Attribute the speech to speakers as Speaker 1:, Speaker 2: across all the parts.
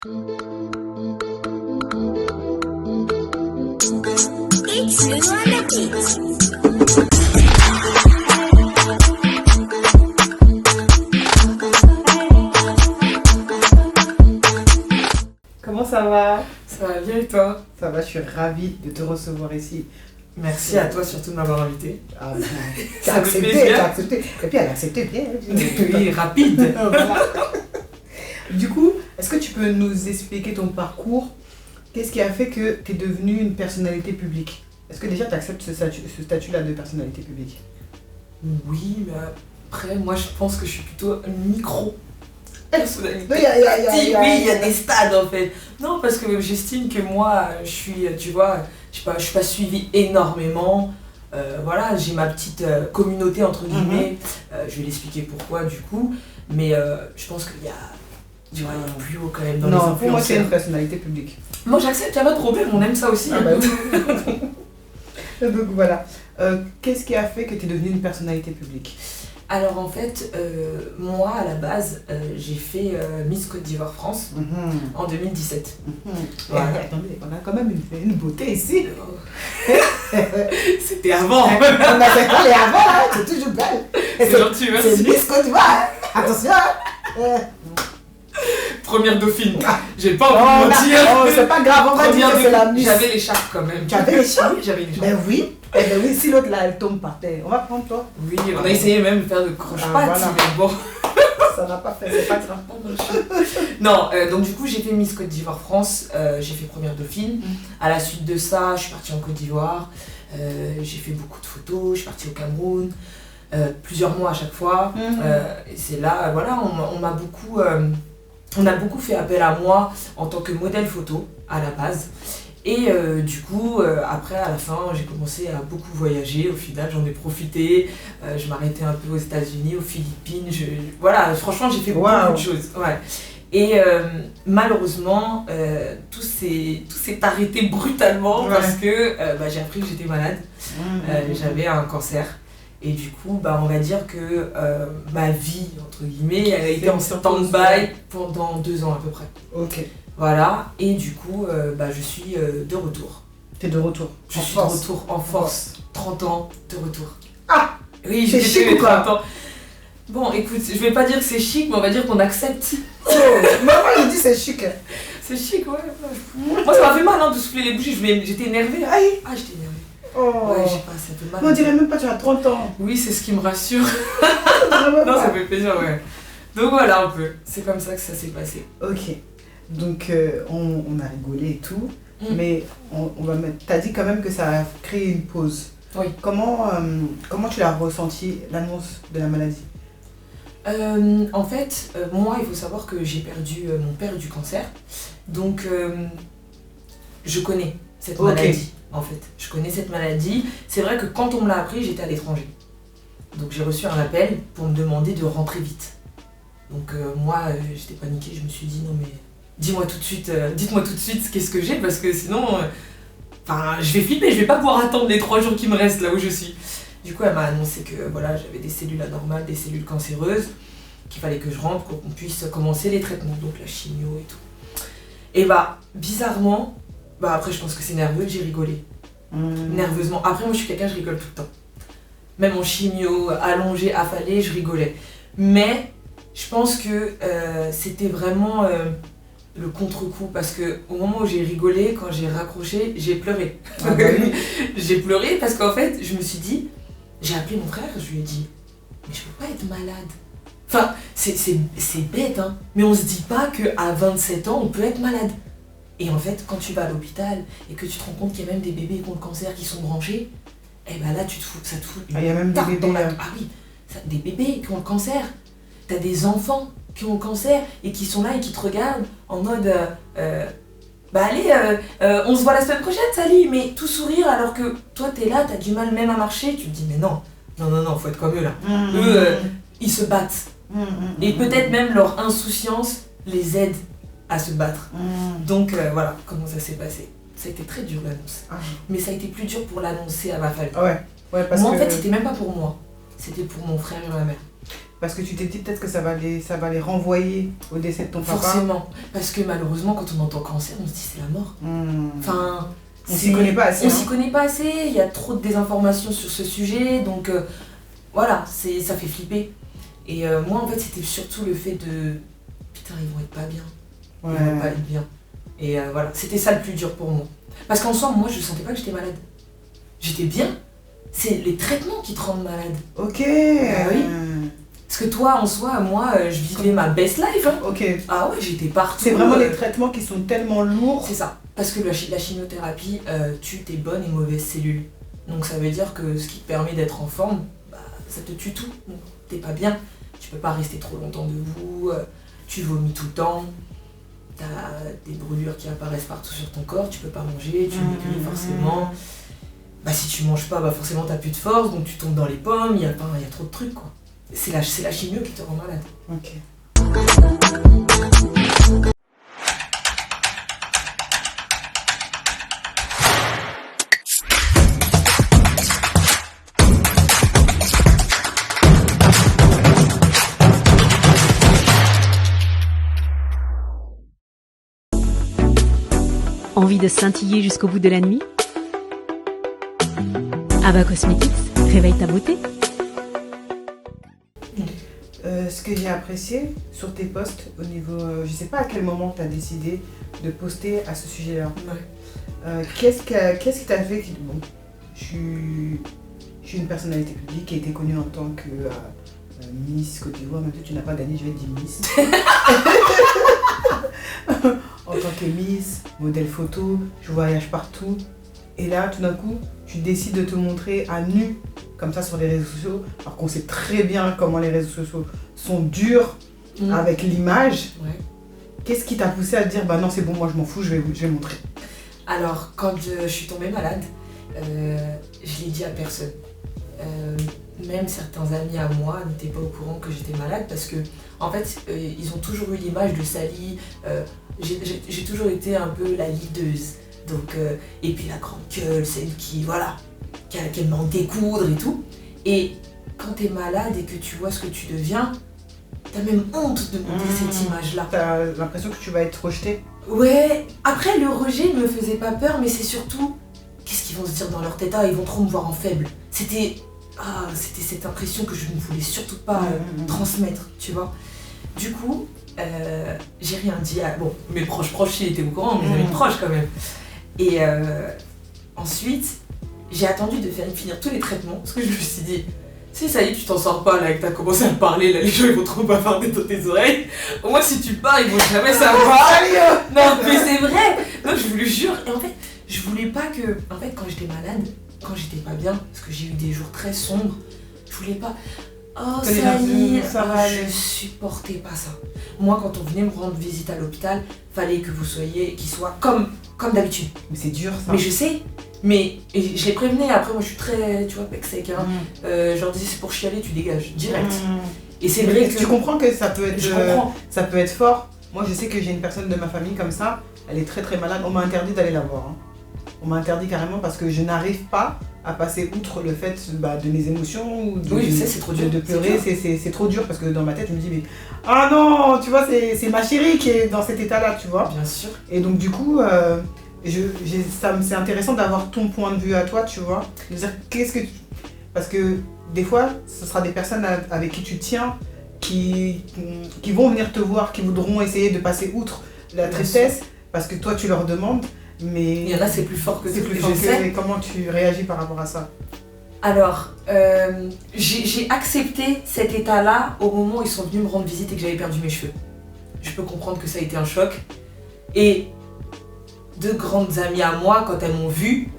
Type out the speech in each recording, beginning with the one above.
Speaker 1: It's you on the beat.
Speaker 2: Comment ça va?
Speaker 3: Ça va bien et toi?
Speaker 2: Ça va, je suis ravie de te recevoir ici.
Speaker 3: Merci à toi surtout de m'avoir invité.
Speaker 2: Ah,
Speaker 3: Ça me fait plaisir.
Speaker 2: t'as accepté. Et puis elle a accepté bien.
Speaker 3: Oui, rapide.
Speaker 2: Voilà. Du coup, est-ce que tu peux nous expliquer ton parcours? Qu'est-ce qui a fait que tu es devenue une personnalité publique? Est-ce que déjà tu acceptes ce statut-là de personnalité publique?
Speaker 3: Oui, mais après, moi je pense que je suis plutôt une micro-personnalité.
Speaker 2: Oui,
Speaker 3: Oui, il y a des stades en fait. Non, parce que j'estime que moi, je suis, tu vois, je suis pas suivie énormément. Voilà, j'ai ma petite communauté entre guillemets. Je vais l'expliquer pourquoi du coup. Mais je pense qu'il y a... Tu vois, il y a plus haut quand même dans les
Speaker 2: Non,
Speaker 3: influenceurs.
Speaker 2: pour moi c'est une personnalité publique.
Speaker 3: Moi j'accepte, il n'y a pas de problème, on aime ça aussi.
Speaker 2: Ah bah oui. Donc voilà. Qu'est-ce qui a fait que tu es devenue une personnalité publique?
Speaker 3: Alors en fait, moi à la base, j'ai fait Miss Côte d'Ivoire France en 2017.
Speaker 2: Voilà. Attendez, on a quand même une beauté ici.
Speaker 3: C'était avant.
Speaker 2: On a fait parler avant, hein, c'est toujours belle.
Speaker 3: C'est gentil,
Speaker 2: C'est
Speaker 3: merci.
Speaker 2: Miss Côte d'Ivoire, hein. Attention.
Speaker 3: Première dauphine. J'ai
Speaker 2: Oh,
Speaker 3: pas envie de mentir.
Speaker 2: c'est pas grave, on va dire que c'est la Miss.
Speaker 3: J'avais l'écharpe quand même.
Speaker 2: Tu avais l'écharpe?
Speaker 3: Oui, j'avais l'écharpe.
Speaker 2: Ben oui, si l'autre là elle tombe par terre, on va prendre toi.
Speaker 3: Oui, on a essayé même de faire de croche-pattes,
Speaker 2: voilà.
Speaker 3: mais bon.
Speaker 2: Ça n'a pas fait, c'est pas grave.
Speaker 3: Non, donc du coup j'ai fait Miss Côte d'Ivoire France, j'ai fait première dauphine. À la suite de ça, je suis partie en Côte d'Ivoire, j'ai fait beaucoup de photos, je suis partie au Cameroun, plusieurs mois à chaque fois. Et c'est là, voilà, on a beaucoup fait appel à moi en tant que modèle photo à la base. Et du coup, après, à la fin, j'ai commencé à beaucoup voyager. Au final, j'en ai profité. Je m'arrêtais un peu aux États-Unis, aux Philippines. Voilà, franchement, j'ai fait beaucoup de choses. Ouais. Et malheureusement, tout s'est arrêté brutalement parce que j'ai appris que j'étais malade. J'avais un cancer. Et du coup, on va dire que ma vie, entre guillemets, elle a été en stand-by pendant 2 ans à peu près.
Speaker 2: Ok.
Speaker 3: Voilà, et du coup, je suis de retour.
Speaker 2: T'es de retour.
Speaker 3: Je suis de retour en force. 30 ans de retour.
Speaker 2: Ah!
Speaker 3: Oui,
Speaker 2: c'est
Speaker 3: j'ai
Speaker 2: chic
Speaker 3: fait
Speaker 2: ou quoi?
Speaker 3: 30 ans. Bon, écoute, je vais pas dire que c'est chic, mais on va dire qu'on accepte.
Speaker 2: Oh, maman, je dis c'est chic.
Speaker 3: C'est chic, ouais. Moi, ça m'a fait mal de souffler les bougies, j'étais énervée.
Speaker 2: Aïe!
Speaker 3: Ah, j'étais énervée.
Speaker 2: Oh.
Speaker 3: Ouais, j'ai pas, ça fait mal.
Speaker 2: On dirait même pas que tu as 30 ans.
Speaker 3: Oui, c'est ce qui me rassure.
Speaker 2: Vraiment
Speaker 3: Non,
Speaker 2: pas.
Speaker 3: ça fait plaisir, ouais. Donc voilà un peu, c'est comme ça que ça s'est passé.
Speaker 2: Ok. Donc on a rigolé et tout, mais on va mettre. T'as dit quand même que ça a créé une pause.
Speaker 3: Oui.
Speaker 2: Comment tu l'as ressenti, l'annonce de la maladie?
Speaker 3: En fait, moi, il faut savoir que j'ai perdu mon père du cancer. Donc, je connais cette maladie, en fait. Je connais cette maladie. C'est vrai que quand on me l'a appris, j'étais à l'étranger. Donc, j'ai reçu un appel pour me demander de rentrer vite. Donc, moi, j'étais paniquée. Je me suis dit, non, mais dites-moi tout de suite qu'est-ce que j'ai, parce que sinon, je vais flipper. Je vais pas pouvoir attendre les 3 jours qui me restent là où je suis. Du coup, elle m'a annoncé que voilà, j'avais des cellules anormales, des cellules cancéreuses, qu'il fallait que je rentre pour qu'on puisse commencer les traitements, donc la chimio et tout. Et bizarrement, après je pense que c'est nerveux, j'ai rigolé. Nerveusement. Après moi je suis quelqu'un, je rigole tout le temps. Même en chimio, allongé, affalé, je rigolais. Mais je pense que c'était vraiment le contre-coup, parce que au moment où j'ai rigolé, quand j'ai raccroché, j'ai pleuré.
Speaker 2: Ah bah oui.
Speaker 3: J'ai pleuré parce qu'en fait, je me suis dit, j'ai appelé mon frère, je lui ai dit, mais je peux pas être malade. Enfin, c'est bête, hein, mais on se dit pas qu'à 27 ans, on peut être malade. Et en fait, quand tu vas à l'hôpital et que tu te rends compte qu'il y a même des bébés qui ont le cancer qui sont branchés, et là, ça te fout
Speaker 2: Il y a même des bébés.
Speaker 3: Ah oui, des bébés qui ont le cancer. T'as des enfants qui ont le cancer et qui sont là et qui te regardent en mode allez, on se voit la semaine prochaine, Sally, mais tout sourire alors que toi t'es là, t'as du mal même à marcher, tu te dis mais non, faut être comme eux là. Eux, ils se battent. Et peut-être même leur insouciance les aide à se battre. Donc voilà comment ça s'est passé. Ça a été très dur l'annonce. Mais ça a été plus dur pour l'annoncer à ma famille.
Speaker 2: Ouais, parce
Speaker 3: moi
Speaker 2: que...
Speaker 3: en fait c'était même pas pour moi, c'était pour mon frère et ma mère.
Speaker 2: parce que tu t'es dit peut-être que ça va les renvoyer au décès de ton papa.
Speaker 3: Forcément, parce que malheureusement, quand on entend cancer, on se dit c'est la mort. Enfin,
Speaker 2: on s'y connaît pas assez.
Speaker 3: On s'y connaît pas assez, il y a trop de désinformation sur ce sujet, donc voilà, ça fait flipper. Et moi, en fait, c'était surtout le fait de putain, ils vont être pas bien. Ils vont pas être bien. Et voilà, c'était ça le plus dur pour moi. Parce qu'en soi, moi, je sentais pas que j'étais malade. J'étais bien. C'est les traitements qui te rendent malade.
Speaker 2: Ok.
Speaker 3: Oui. Parce que toi, en soi, moi, je vivais ma best life. Hein.
Speaker 2: Ok.
Speaker 3: Ah ouais, j'étais partout.
Speaker 2: C'est vraiment les traitements qui sont tellement lourds.
Speaker 3: C'est ça. Parce que la chimiothérapie tue tes bonnes et mauvaises cellules. Donc ça veut dire que ce qui te permet d'être en forme, bah, ça te tue tout. Donc t'es pas bien. Tu peux pas rester trop longtemps debout. Tu vomis tout le temps. T'as des brûlures qui apparaissent partout sur ton corps. Tu peux pas manger. Tu maigris forcément. Bah si tu manges pas, bah forcément t'as plus de force. Donc tu tombes dans les pommes. Il y a trop de trucs quoi. C'est la chimio qui te rend malade.
Speaker 2: Ok.
Speaker 4: Envie de scintiller jusqu'au bout de la nuit? Aba Cosmetics, réveille ta beauté.
Speaker 2: Ce que j'ai apprécié sur tes posts au niveau, je sais pas à quel moment tu as décidé de poster à ce sujet-là.
Speaker 3: Ouais.
Speaker 2: Qu'est-ce qui t'a fait que bon, je suis une personnalité publique qui a été connue en tant que Miss Côte d'Ivoire, maintenant tu n'as pas gagné, je vais te dire Miss. En tant que Miss, modèle photo, je voyage partout. Et là, tout d'un coup, tu décides de te montrer à nu, comme ça sur les réseaux sociaux, alors qu'on sait très bien comment les réseaux sociaux sont durs avec l'image.
Speaker 3: Ouais.
Speaker 2: Qu'est-ce qui t'a poussé à te dire, bah non c'est bon, moi je m'en fous, je vais montrer?
Speaker 3: Alors, quand je suis tombée malade, je l'ai dit à personne. Même certains amis à moi n'étaient pas au courant que j'étais malade parce que, en fait, ils ont toujours eu l'image de Sally. J'ai toujours été un peu la leaduse. Donc, et puis la grande gueule, celle qui, voilà, qui aime en découdre et tout. Et quand t'es malade et que tu vois ce que tu deviens, t'as même honte de montrer cette image-là.
Speaker 2: T'as l'impression que tu vas être rejeté?
Speaker 3: Ouais, après le rejet ne me faisait pas peur, mais c'est surtout, qu'est-ce qu'ils vont se dire dans leur tête? Ah, ils vont trop me voir en faible. C'était cette impression que je ne voulais surtout pas transmettre, tu vois. Du coup, j'ai rien dit à... Bon, mes proches, ils étaient au courant, mes amis proches quand même. Et ensuite, j'ai attendu de finir tous les traitements, parce que je me suis dit, si ça y est, tu t'en sors pas là, que t'as commencé à parler, là, les gens ils vont trop bavarder dans tes oreilles. Au moins, si tu pars, ils vont jamais savoir. Non, mais c'est vrai. Non, je vous le jure. Et en fait, je voulais pas que... En fait, quand j'étais malade, quand j'étais pas bien, parce que j'ai eu des jours très sombres, je voulais pas... Oh, Sally, je supportais pas ça. Moi, quand on venait me rendre visite à l'hôpital, fallait que vous soyez, qu'il soit comme d'habitude.
Speaker 2: Mais c'est dur ça.
Speaker 3: Mais je sais, mais et je les prévenais, après moi je suis très, tu vois, pec sec, hein. Je leur disais c'est pour chialer, tu dégages, direct. Et c'est vrai que...
Speaker 2: Tu comprends que ça peut être,
Speaker 3: je comprends.
Speaker 2: Ça peut être fort. Moi je sais que j'ai une personne de ma famille comme ça, elle est très très malade, on m'a interdit d'aller la voir. Hein. On m'a interdit carrément parce que je n'arrive pas à passer outre le fait de mes émotions ou
Speaker 3: oui, je sais, c'est trop dur.
Speaker 2: De pleurer, c'est trop dur parce que dans ma tête je me dis mais ah non, tu vois, c'est ma chérie qui est dans cet état-là, tu vois.
Speaker 3: Bien sûr.
Speaker 2: Et donc du coup, c'est intéressant d'avoir ton point de vue à toi, tu vois. De dire parce que des fois, ce sera des personnes avec qui tu tiens qui vont venir te voir, qui voudront essayer de passer outre la tristesse parce que toi tu leur demandes. Mais
Speaker 3: il y en a, c'est plus fort que
Speaker 2: c'est plus fort que. Et comment tu réagis par rapport à ça?
Speaker 3: Alors, j'ai accepté cet état-là au moment où ils sont venus me rendre visite et que j'avais perdu mes cheveux. Je peux comprendre que ça a été un choc. Et deux grandes amies à moi, quand elles m'ont vu,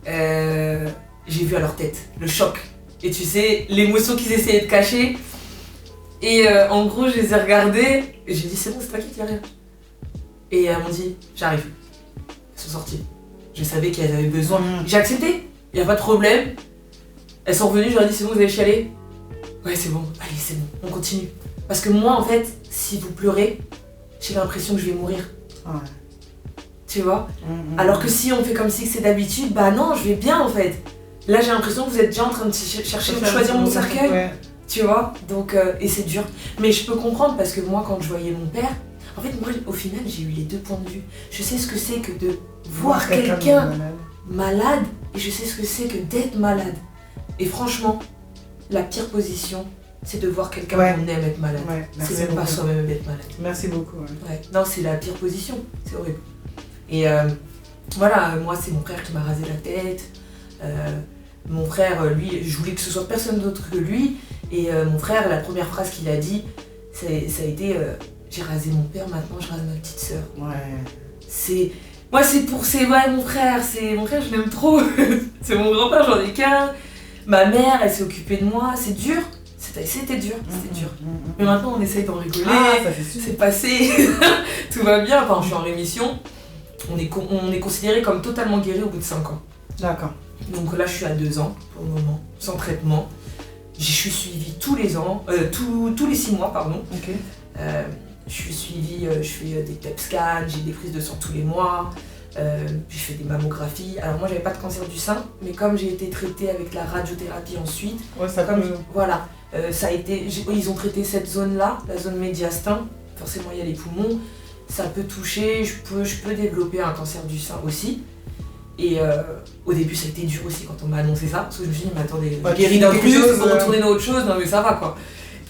Speaker 3: j'ai vu à leur tête le choc. Et tu sais, l'émotion qu'ils essayaient de cacher. Et en gros, je les ai regardées et j'ai dit c'est bon, c'est t'inquiète, y'a rien. Et elles m'ont dit j'arrive. Elles sont sorties. Je savais qu'elles avaient besoin. J'ai accepté, y a pas de problème. Elles sont revenues, je leur ai dit c'est bon, vous allez chialer? Ouais, c'est bon, allez, c'est bon, on continue. Parce que moi, en fait, si vous pleurez, j'ai l'impression que je vais mourir.
Speaker 2: Ouais.
Speaker 3: Tu vois? Alors que si on fait comme si c'est d'habitude, bah non, je vais bien en fait. Là, j'ai l'impression que vous êtes déjà en train de chercher, de choisir mon cercueil.
Speaker 2: Ouais.
Speaker 3: Tu vois, donc, et c'est dur. Mais je peux comprendre parce que moi, quand je voyais mon père, en fait, moi, au final, j'ai eu les deux points de vue. Je sais ce que c'est que de voir quelqu'un malade et je sais ce que c'est que d'être malade. Et franchement, la pire position, c'est de voir quelqu'un qu'on aime être malade.
Speaker 2: Ouais,
Speaker 3: c'est même pas soi-même être malade.
Speaker 2: Merci beaucoup.
Speaker 3: Ouais. Non, c'est la pire position. C'est horrible. Et voilà, moi, c'est mon frère qui m'a rasé la tête. Mon frère, lui, je voulais que ce soit personne d'autre que lui. Et mon frère, la première phrase qu'il a dit, ça a été j'ai rasé mon père, maintenant je rase ma petite sœur.
Speaker 2: Ouais.
Speaker 3: Moi, mon frère, je l'aime trop. C'est mon grand-père, j'en ai qu'un. Ma mère, elle s'est occupée de moi. C'est dur. C'était dur. Mais maintenant, on essaye d'en rigoler. C'est passé. Tout va bien. Enfin, je suis en rémission. On est considéré comme totalement guéri au bout de 5 ans.
Speaker 2: D'accord.
Speaker 3: Donc là, je suis à 2 ans pour le moment, sans traitement. Je suis suivie tous les ans, tous les 6 mois, pardon.
Speaker 2: Ok.
Speaker 3: Je suis suivie, je fais des PET scans, j'ai des prises de sang tous les mois, je fais des mammographies. Alors moi, j'avais pas de cancer du sein, mais comme j'ai été traitée avec la radiothérapie ensuite, voilà, ça a été, ils ont traité cette zone-là, la zone médiastin. Forcément, il y a les poumons. Ça peut toucher, je peux développer un cancer du sein aussi. Et au début, ça a été dur aussi quand on m'a annoncé ça, parce que je me suis dit, mais attendez, guéri d'un truc, faut retourner dans autre chose, non mais ça va quoi.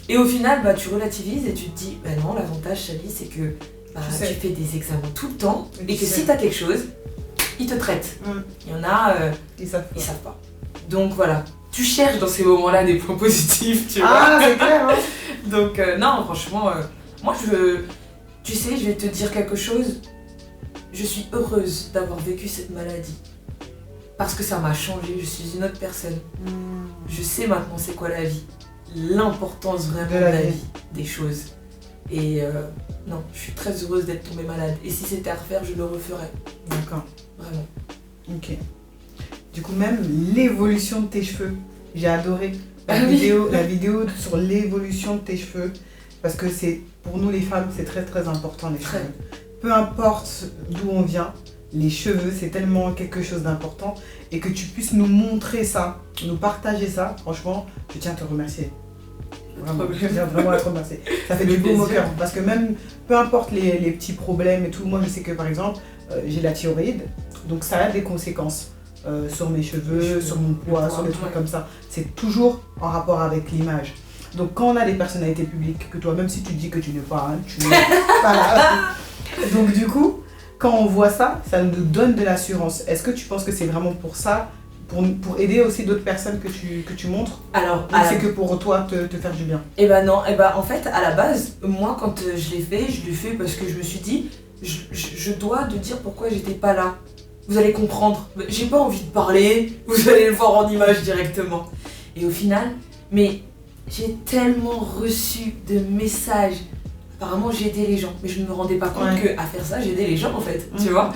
Speaker 3: Et au final, tu relativises et tu te dis, non, l'avantage, Chaly, c'est que tu fais des examens tout le temps, et que si t'as quelque chose, ils te traitent. Il y en a, ils savent pas. Donc voilà, tu cherches dans ces moments-là des points positifs, tu vois.
Speaker 2: Ah, c'est clair, hein.
Speaker 3: Donc non, franchement, moi tu sais, je vais te dire quelque chose. Je suis heureuse d'avoir vécu cette maladie. Parce que ça m'a changé, je suis une autre personne. Je sais maintenant c'est quoi la vie. L'importance vraiment de la vie, des choses. Et non, je suis très heureuse d'être tombée malade. Et si c'était à refaire, je le referais.
Speaker 2: D'accord.
Speaker 3: Vraiment.
Speaker 2: Ok. Du coup, même l'évolution de tes cheveux, j'ai adoré la vidéo sur l'évolution de tes cheveux. Parce que pour nous les femmes, c'est très très important les cheveux. Peu importe d'où on vient, les cheveux, c'est tellement quelque chose d'important. Et que tu puisses nous montrer ça, nous partager ça, franchement, je tiens à te remercier. Vraiment, je tiens vraiment à te remercier. Ça fait du beau au cœur. Parce que même, peu importe les petits problèmes et tout, moi je sais que par exemple, j'ai la thyroïde, donc ça a des conséquences sur mes cheveux, sur mon poids, sur des trucs comme ça. C'est toujours en rapport avec l'image. Donc quand on a des personnalités publiques, que toi, même si tu dis que tu n'es pas, tu n'es pas là. Donc du coup, quand on voit ça, ça nous donne de l'assurance. Est-ce que tu penses que c'est vraiment pour ça, pour aider aussi d'autres personnes que tu montres?
Speaker 3: Alors,
Speaker 2: c'est que pour toi te faire du bien?
Speaker 3: Eh ben non, en fait à la base, moi quand je l'ai fait parce que je me suis dit, je dois te dire pourquoi j'étais pas là. Vous allez comprendre. J'ai pas envie de parler, vous allez le voir en image directement. Et au final, mais j'ai tellement reçu de messages. Apparemment j'ai aidé les gens, mais je ne me rendais pas compte qu'à faire ça, j'aidais les gens en fait, tu vois.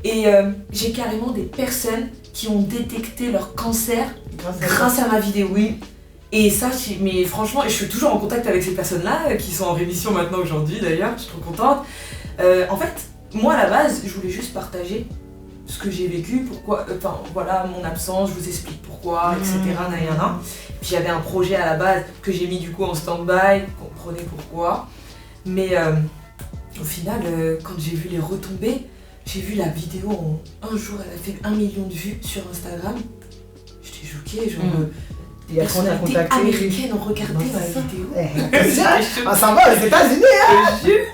Speaker 3: Et j'ai carrément des personnes qui ont détecté leur cancer grâce à ma vidéo. Oui. Et ça, mais franchement, je suis toujours en contact avec ces personnes-là, qui sont en rémission maintenant aujourd'hui d'ailleurs, je suis trop contente. En fait, moi à la base, je voulais juste partager ce que j'ai vécu, pourquoi, voilà, mon absence, je vous explique pourquoi, etc. Puis j'avais un projet à la base que j'ai mis du coup en stand-by, comprenez pourquoi. Mais au final, quand j'ai vu les retombées, j'ai vu la vidéo en un jour, elle a fait 1 million de vues sur Instagram. J'étais choquée, genre des personnalités américaines ont regardé ma vidéo.
Speaker 2: Ah ça va, aux États-Unis, hein.
Speaker 3: Je jure.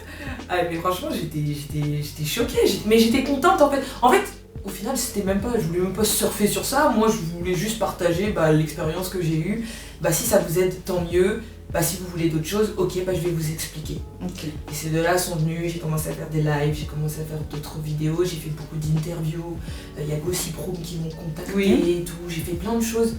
Speaker 3: Mais franchement, j'étais choquée, mais j'étais contente en fait. En fait, au final, c'était même pas, je voulais même pas surfer sur ça. Moi, je voulais juste partager l'expérience que j'ai eue. Si ça vous aide, tant mieux. Si vous voulez d'autres choses, ok, je vais vous expliquer.
Speaker 2: Okay.
Speaker 3: Et ces deux-là sont venus, j'ai commencé à faire des lives, j'ai commencé à faire d'autres vidéos, j'ai fait beaucoup d'interviews. Il y a Gossip Room qui m'ont contacté et tout, j'ai fait plein de choses.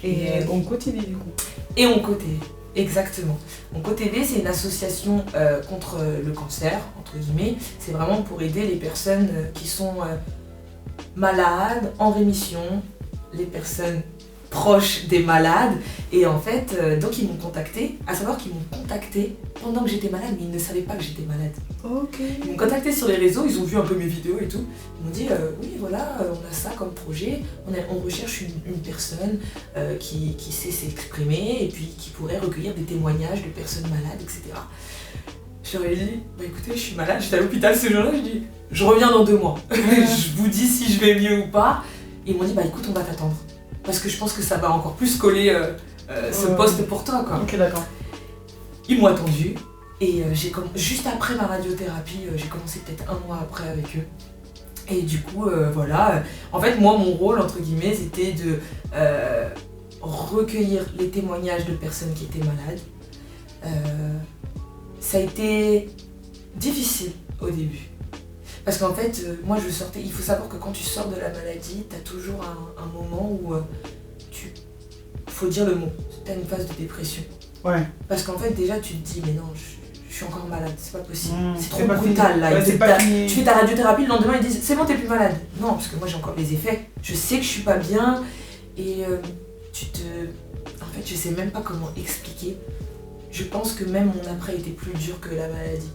Speaker 2: Et Onco TV du coup.
Speaker 3: Et Onco TV, exactement. Onco TV, c'est une association contre le cancer, entre guillemets. C'est vraiment pour aider les personnes qui sont malades, en rémission, les personnes proches des malades. Et en fait, donc ils m'ont contacté, à savoir qu'ils m'ont contacté pendant que j'étais malade, mais ils ne savaient pas que j'étais malade.
Speaker 2: Ok.
Speaker 3: Ils m'ont contacté sur les réseaux, ils ont vu un peu mes vidéos et tout. Ils m'ont dit oui voilà, on a ça comme projet, on recherche une personne qui sait s'exprimer et puis qui pourrait recueillir des témoignages de personnes malades, etc. Je leur ai dit, bah écoutez, je suis malade, j'étais à l'hôpital ce jour-là, je dis, je reviens dans 2 mois. Je vous dis si je vais mieux ou pas. Et ils m'ont dit, bah écoute, on va t'attendre. Parce que je pense que ça va encore plus coller ce poste pour toi, quoi.
Speaker 2: Ok, d'accord.
Speaker 3: Ils m'ont attendu. Et juste après ma radiothérapie, j'ai commencé peut-être 1 mois après avec eux. Et du coup, voilà. En fait, moi, mon rôle, entre guillemets, c'était de recueillir les témoignages de personnes qui étaient malades. Ça a été difficile au début. Parce qu'en fait, moi, je sortais... Il faut savoir que quand tu sors de la maladie, t'as toujours un moment où faut dire le mot. T'as une phase de dépression.
Speaker 2: Ouais.
Speaker 3: Parce qu'en fait, déjà, tu te dis, mais non, je suis encore malade, c'est pas possible. C'est
Speaker 2: c'est
Speaker 3: trop
Speaker 2: pas
Speaker 3: brutal,
Speaker 2: fini.
Speaker 3: là.
Speaker 2: Ouais, c'est pas fini.
Speaker 3: Tu fais ta radiothérapie, le lendemain, ils disent, c'est bon, t'es plus malade. Non, parce que moi, j'ai encore les effets. Je sais que je suis pas bien. Et En fait, je sais même pas comment expliquer. Je pense que même mon après était plus dur que la maladie.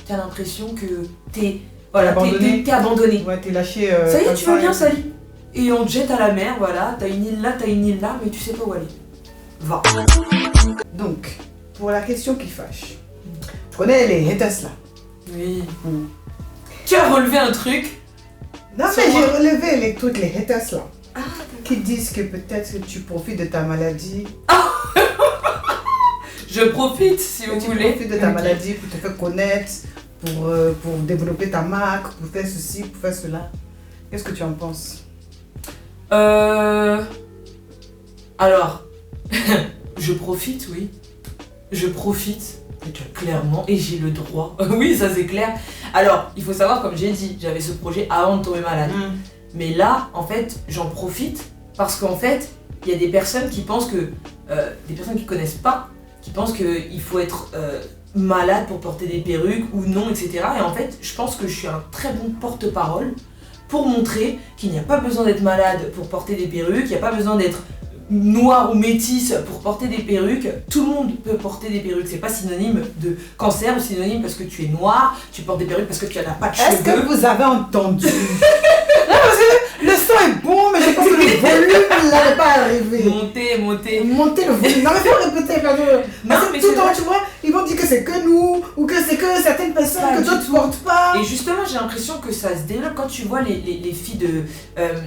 Speaker 3: T'as l'impression que t'es abandonné.
Speaker 2: Ouais, t'es lâché.
Speaker 3: Ça y est,
Speaker 2: comme
Speaker 3: tu vas bien,
Speaker 2: et-
Speaker 3: Sally. Et on te jette à la mer, voilà. T'as une île là, mais tu sais pas où aller. Va.
Speaker 2: Donc, pour la question qui fâche, tu connais les haters là?
Speaker 3: Oui.
Speaker 2: Mm.
Speaker 3: Tu as relevé un truc.
Speaker 2: Non,
Speaker 3: Sur
Speaker 2: mais
Speaker 3: moi.
Speaker 2: j'ai relevé les trucs, les haters là,
Speaker 3: Ah,
Speaker 2: qui disent que peut-être que tu profites de ta maladie.
Speaker 3: je profite, si vous
Speaker 2: Tu
Speaker 3: voulez.
Speaker 2: profites de ta
Speaker 3: Ok.
Speaker 2: maladie pour te faire connaître, pour développer ta marque, pour faire ceci, pour faire cela. Qu'est-ce que tu en penses?
Speaker 3: Alors, je profite, oui. Je profite, clairement, et j'ai le droit. Oui, ça c'est clair. Alors, il faut savoir, comme j'ai dit, j'avais ce projet avant de tomber malade. Mais là, en fait, j'en profite parce qu'en fait, il y a des personnes qui pensent que, des personnes qui connaissent pas, qui pensent qu'il faut être malade pour porter des perruques ou non, etc. Et en fait, je pense que je suis un très bon porte-parole pour montrer qu'il n'y a pas besoin d'être malade pour porter des perruques, il n'y a pas besoin d'être noir ou métisse pour porter des perruques. Tout le monde peut porter des perruques. C'est pas synonyme de cancer ou synonyme parce que tu es noir, tu portes des perruques parce que tu n'as pas de
Speaker 2: Est-ce que
Speaker 3: cheveux.
Speaker 2: vous avez entendu? Non, parce que le son est bon, mais je pense que le volume là n'est pas arrivé.
Speaker 3: Montez.
Speaker 2: Monter le volume. Non, mais faut répéter. Parce que
Speaker 3: mais
Speaker 2: tout
Speaker 3: c'est
Speaker 2: le temps,
Speaker 3: vrai.
Speaker 2: tu vois, ils vont dire que c'est que nous, ou que c'est que certaines personnes
Speaker 3: Pas
Speaker 2: que
Speaker 3: du
Speaker 2: d'autres
Speaker 3: tout.
Speaker 2: portent pas.
Speaker 3: Et justement, j'ai l'impression que ça se développe quand tu vois les filles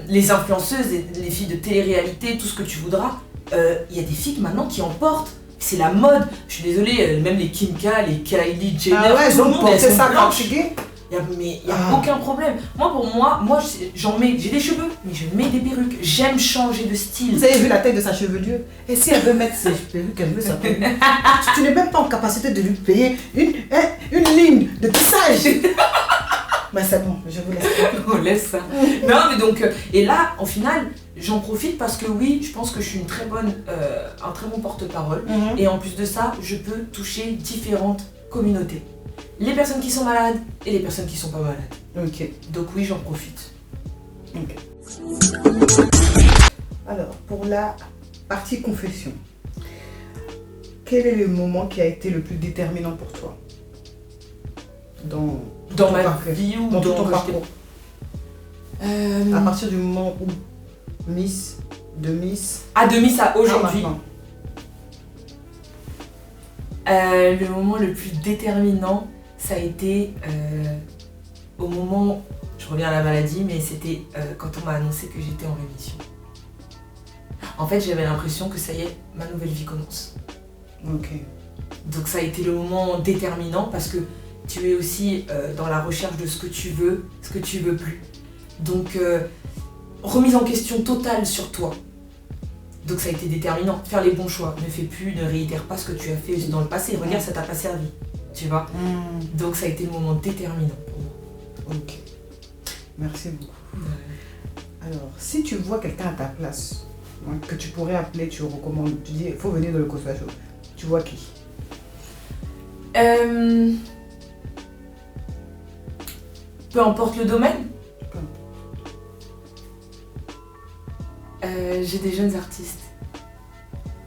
Speaker 3: les influenceuses, les filles de télé-réalité, tout ce que tu voudras. Il y a des filles maintenant qui en portent. C'est la mode. Je suis désolée, même les Kim K, les Kylie Jenner,
Speaker 2: Ah ouais,
Speaker 3: tout le
Speaker 2: donc
Speaker 3: monde,
Speaker 2: porter
Speaker 3: elles sont
Speaker 2: ça quand
Speaker 3: blanches.
Speaker 2: tu gay.
Speaker 3: Mais il n'y a
Speaker 2: Ah.
Speaker 3: aucun problème. Pour moi, j'en mets, j'ai des cheveux, mais je mets des perruques. J'aime changer de style.
Speaker 2: Vous avez vu la taille de sa chevelure? Et si elle veut mettre ses perruques, elle veut sa perruque. Tu n'es même pas en capacité de lui payer une ligne de tissage. Mais c'est bon, je vous laisse.
Speaker 3: On laisse ça. Non, mais donc, et là, en final, j'en profite parce que oui, je pense que je suis un très bon porte-parole. Et en plus de ça, je peux toucher différentes communautés. Les personnes qui sont malades et les personnes qui sont pas malades.
Speaker 2: Ok.
Speaker 3: Donc oui, j'en profite.
Speaker 2: Ok. Alors, pour la partie confession, quel est le moment qui a été le plus déterminant pour toi dans
Speaker 3: Dans
Speaker 2: ton
Speaker 3: ma
Speaker 2: parcours,
Speaker 3: vie ou
Speaker 2: dans tout
Speaker 3: dans
Speaker 2: ton parcours? À partir du moment où Miss,
Speaker 3: de Miss à aujourd'hui.
Speaker 2: maintenant.
Speaker 3: Le moment le plus déterminant, ça a été au moment, je reviens à la maladie, mais c'était quand on m'a annoncé que j'étais en rémission. En fait, j'avais l'impression que ça y est, ma nouvelle vie commence.
Speaker 2: Ok.
Speaker 3: Donc ça a été le moment déterminant parce que tu es aussi dans la recherche de ce que tu veux plus. Donc remise en question totale sur toi. Donc ça a été déterminant. Faire les bons choix. Ne réitère pas ce que tu as fait dans le passé. Regarde, ça t'a pas servi. Tu vois. Donc ça a été le moment déterminant pour moi.
Speaker 2: Ok. Merci beaucoup. Alors, si tu vois quelqu'un à ta place, hein, que tu pourrais appeler, tu recommandes, tu dis, il faut venir dans le Cosma Show, tu vois qui?
Speaker 3: Peu importe le domaine.
Speaker 2: Peu
Speaker 3: J'ai des jeunes artistes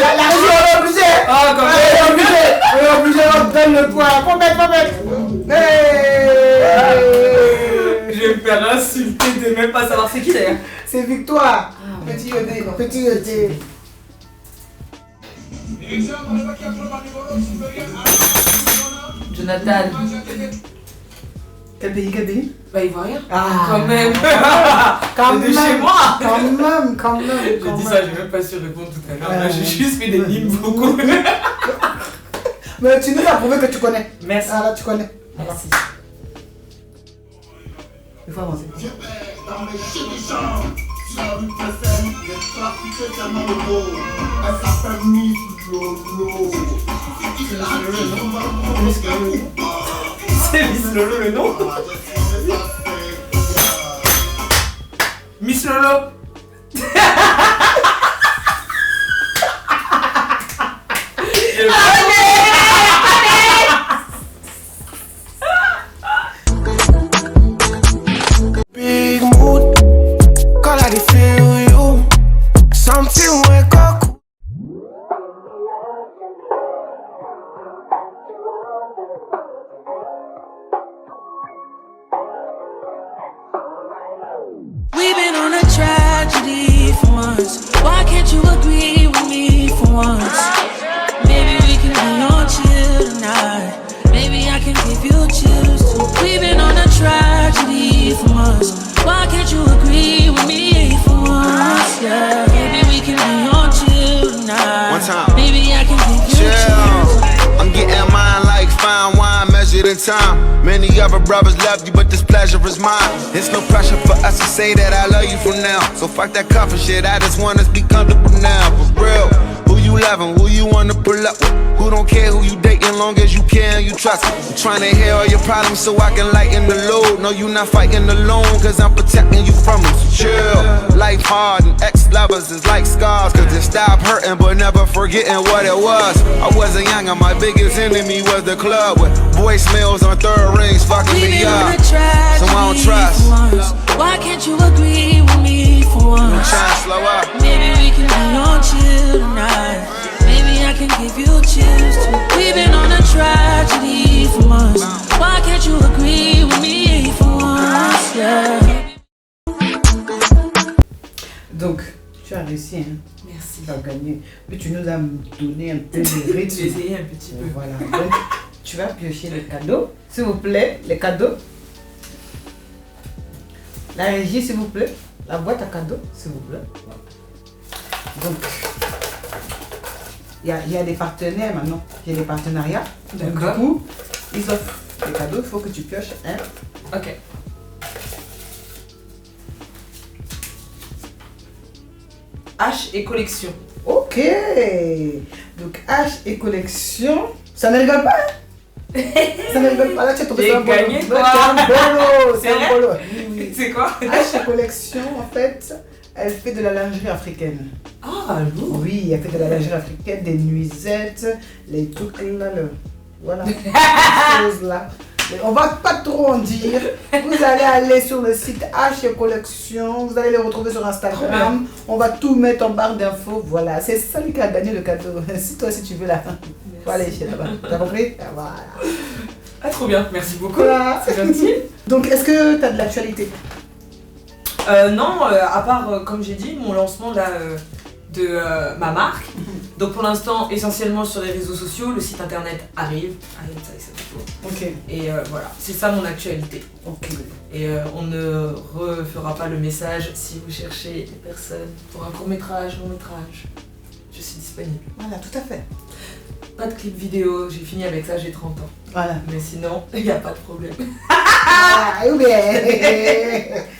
Speaker 2: La régie, on est obligé.
Speaker 3: Ah, quand
Speaker 2: On
Speaker 3: même.
Speaker 2: est obligé. On est obligé, on te donne le point. Faut mettre. Hey.
Speaker 3: Je vais me faire insulter de même pas savoir c'est qui d'ailleurs.
Speaker 2: C'est victoire.
Speaker 3: Ah,
Speaker 2: Petit Yodé, petit Yodé.
Speaker 3: Jonathan.
Speaker 2: Quel pays?
Speaker 3: Bah, ivoirien.
Speaker 2: Ah,
Speaker 3: Quand même.
Speaker 2: Quand
Speaker 3: C'est de chez moi.
Speaker 2: Quand même.
Speaker 3: J'ai dit ça, j'ai même pas su répondre tout à l'heure. Là, j'ai juste fait des mimes vocaux.
Speaker 2: Mais tu nous as prouvé que tu connais.
Speaker 3: Merci.
Speaker 2: Ah là, tu connais.
Speaker 3: Merci.
Speaker 2: Il faut avancer.
Speaker 3: C'est Miss Lolo le nom. Miss Lolo.
Speaker 5: Big mood, call I feel you. Something wake up.
Speaker 6: We've been on a tragedy for months. Why can't you agree with me for once? Maybe we can be on chill tonight. Maybe I can give you chills too. We've been on a tragedy for months. Why can't you agree with me for once? Yeah, maybe we can be on chill tonight.
Speaker 5: One time.
Speaker 6: Maybe I can give you
Speaker 5: Chill.
Speaker 6: chills.
Speaker 5: I'm getting mine like fine wine measured in time. Many other brothers love you, but this pleasure is mine. It's no pressure for us to say that I love you from now. So fuck that coffee shit, I just want us to be comfortable now. For real, who you loving, who you wanna pull up with? Who don't care who you dating, long as you care and you trust me. I'm trying to hear all your problems so I can lighten the load. No, you not fighting alone, cause I'm protecting you from them. So chill, life hard and ex-lovers is like scars. Cause it stopped hurting but never forgetting what it was. I wasn't young and my biggest enemy was the club. With voicemails on third rings fucking
Speaker 6: We've
Speaker 5: me
Speaker 6: been on
Speaker 5: up.
Speaker 6: a tragedy
Speaker 5: So I don't trust.
Speaker 6: for once. Why can't you agree with me for
Speaker 5: I'm
Speaker 6: once?
Speaker 5: trying to slow up.
Speaker 6: Maybe we can be on chill tonight. Maybe I can give you chills too. We've been on a tragedy for months. Why can't you agree with me for once? Yeah.
Speaker 2: Donc, tu as réussi, hein.
Speaker 3: Merci.
Speaker 2: Tu as gagné. Mais tu nous as donné un peu de
Speaker 3: J'ai
Speaker 2: rythme.
Speaker 3: essayé un petit peu.
Speaker 2: Voilà. Donc, tu vas piocher les cadeaux. S'il vous plaît, les cadeaux. La régie, s'il vous plaît. La boîte à cadeaux, s'il vous plaît. Donc, il y a des partenaires maintenant. Il y a des partenariats. Donc,
Speaker 3: D'accord.
Speaker 2: du coup, ils offrent des cadeaux. Il faut que tu pioches un.
Speaker 3: Ok. H et collection.
Speaker 2: Ok. Donc, H et collection. Ça ne rigole pas, hein? Ça ne rigole pas. Là, tu es tombé
Speaker 3: J'ai
Speaker 2: sur un bolo.
Speaker 3: gagné,
Speaker 2: Là,
Speaker 3: quoi.
Speaker 2: c'est un bolo. C'est
Speaker 3: C'est
Speaker 2: un
Speaker 3: vrai?
Speaker 2: bolo. Oui, oui.
Speaker 3: C'est quoi?
Speaker 2: H et collection, en fait, Elle fait de la lingerie africaine.
Speaker 3: Ah, lourd.
Speaker 2: Oui, elle fait de la lingerie africaine, des nuisettes, les trucs là, voilà, ces choses-là. Mais on va pas trop en dire. Vous allez aller sur le site H Collection, vous allez les retrouver sur Instagram. On va tout mettre en barre d'infos. Voilà, c'est ça qui a gagné le cadeau. Si toi, si tu veux là, faut aller chez là-bas. T'as compris? Voilà.
Speaker 3: Ah, trop bien, merci beaucoup.
Speaker 2: Voilà.
Speaker 3: C'est gentil.
Speaker 2: Donc, est-ce que tu as de l'actualité?
Speaker 3: Non, à part, comme j'ai dit, mon lancement là, de ma marque. Donc pour l'instant, essentiellement sur les réseaux sociaux, le site internet arrive. Ça y est, ça fait tout.
Speaker 2: Ok.
Speaker 3: Et voilà, c'est ça mon actualité.
Speaker 2: Ok.
Speaker 3: Et on ne refera pas le message si vous cherchez des personnes pour un court-métrage, long-métrage. Je suis disponible.
Speaker 2: Voilà, tout à fait.
Speaker 3: Pas de clip vidéo, j'ai fini avec ça, j'ai 30 ans.
Speaker 2: Voilà.
Speaker 3: Mais sinon, il n'y a pas de problème.
Speaker 2: Ah, oui,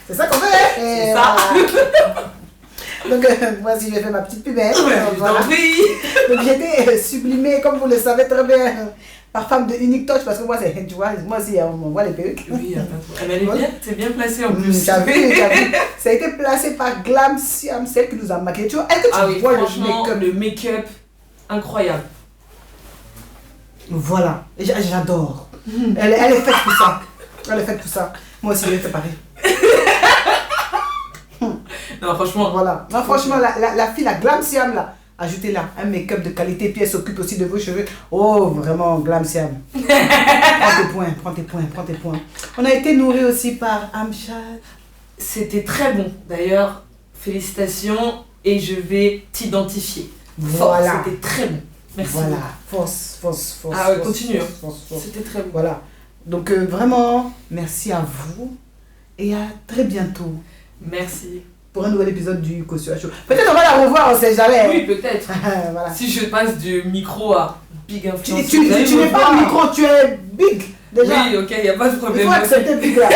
Speaker 2: c'est ça qu'on veut.
Speaker 3: C'est ça.
Speaker 2: Donc, moi, si je fais ma petite pubelle.
Speaker 3: Voilà.
Speaker 2: Donc, j'étais sublimée, comme vous le savez très bien, par femme de Unique Touch, parce que moi, c'est, tu vois, moi aussi, on voit les perruques.
Speaker 3: Oui, il n'y a pas de problème. Elle est bien, c'est bien placé en plus.
Speaker 2: T'as vu. Ça a été placé par Glam Siam, celle qui nous a maquillé. Tu vois, est-ce que tu
Speaker 3: Ah oui,
Speaker 2: vois
Speaker 3: franchement,
Speaker 2: le make-up?
Speaker 3: le make-up, incroyable.
Speaker 2: Voilà, j'adore. Elle est faite pour ça. Elle est faite pour ça. Moi aussi, je vais faire pareil.
Speaker 3: Non, franchement.
Speaker 2: Voilà. Non, franchement, la fille, la Glam Siam, là, ajoutez-la. Un make-up de qualité, puis elle s'occupe aussi de vos cheveux. Oh, vraiment, Glam Siam. Prends tes points. On a été nourris aussi par Amshad.
Speaker 3: C'était très bon. D'ailleurs, félicitations et je vais t'identifier.
Speaker 2: Voilà.
Speaker 3: C'était très bon. Merci.
Speaker 2: Voilà.
Speaker 3: beaucoup.
Speaker 2: Force.
Speaker 3: Ah ouais, continue.
Speaker 2: Force.
Speaker 3: C'était très bon.
Speaker 2: Voilà. Donc, vraiment, merci à vous. Et à très bientôt.
Speaker 3: Merci.
Speaker 2: Pour un nouvel épisode du Kosua Show. Peut-être on va la revoir, on sait jamais.
Speaker 3: Oui, peut-être.
Speaker 2: Voilà.
Speaker 3: Si je passe du micro à big influence.
Speaker 2: Tu n'es pas un micro, tu es big. Déjà.
Speaker 3: Oui, ok, il n'y a pas de
Speaker 2: Il
Speaker 3: problème.
Speaker 2: faut accepter big là.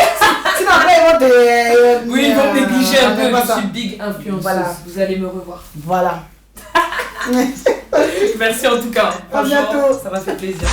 Speaker 2: Sinon après ils vont te...
Speaker 3: Oui, ils vont me négliger un peu.
Speaker 2: pas
Speaker 3: Je
Speaker 2: ça.
Speaker 3: suis big influenceuse.
Speaker 2: Voilà.
Speaker 3: Vous allez me revoir.
Speaker 2: Voilà.
Speaker 3: Merci en tout cas.
Speaker 2: À
Speaker 3: Franchement,
Speaker 2: bientôt.
Speaker 3: ça m'a fait plaisir.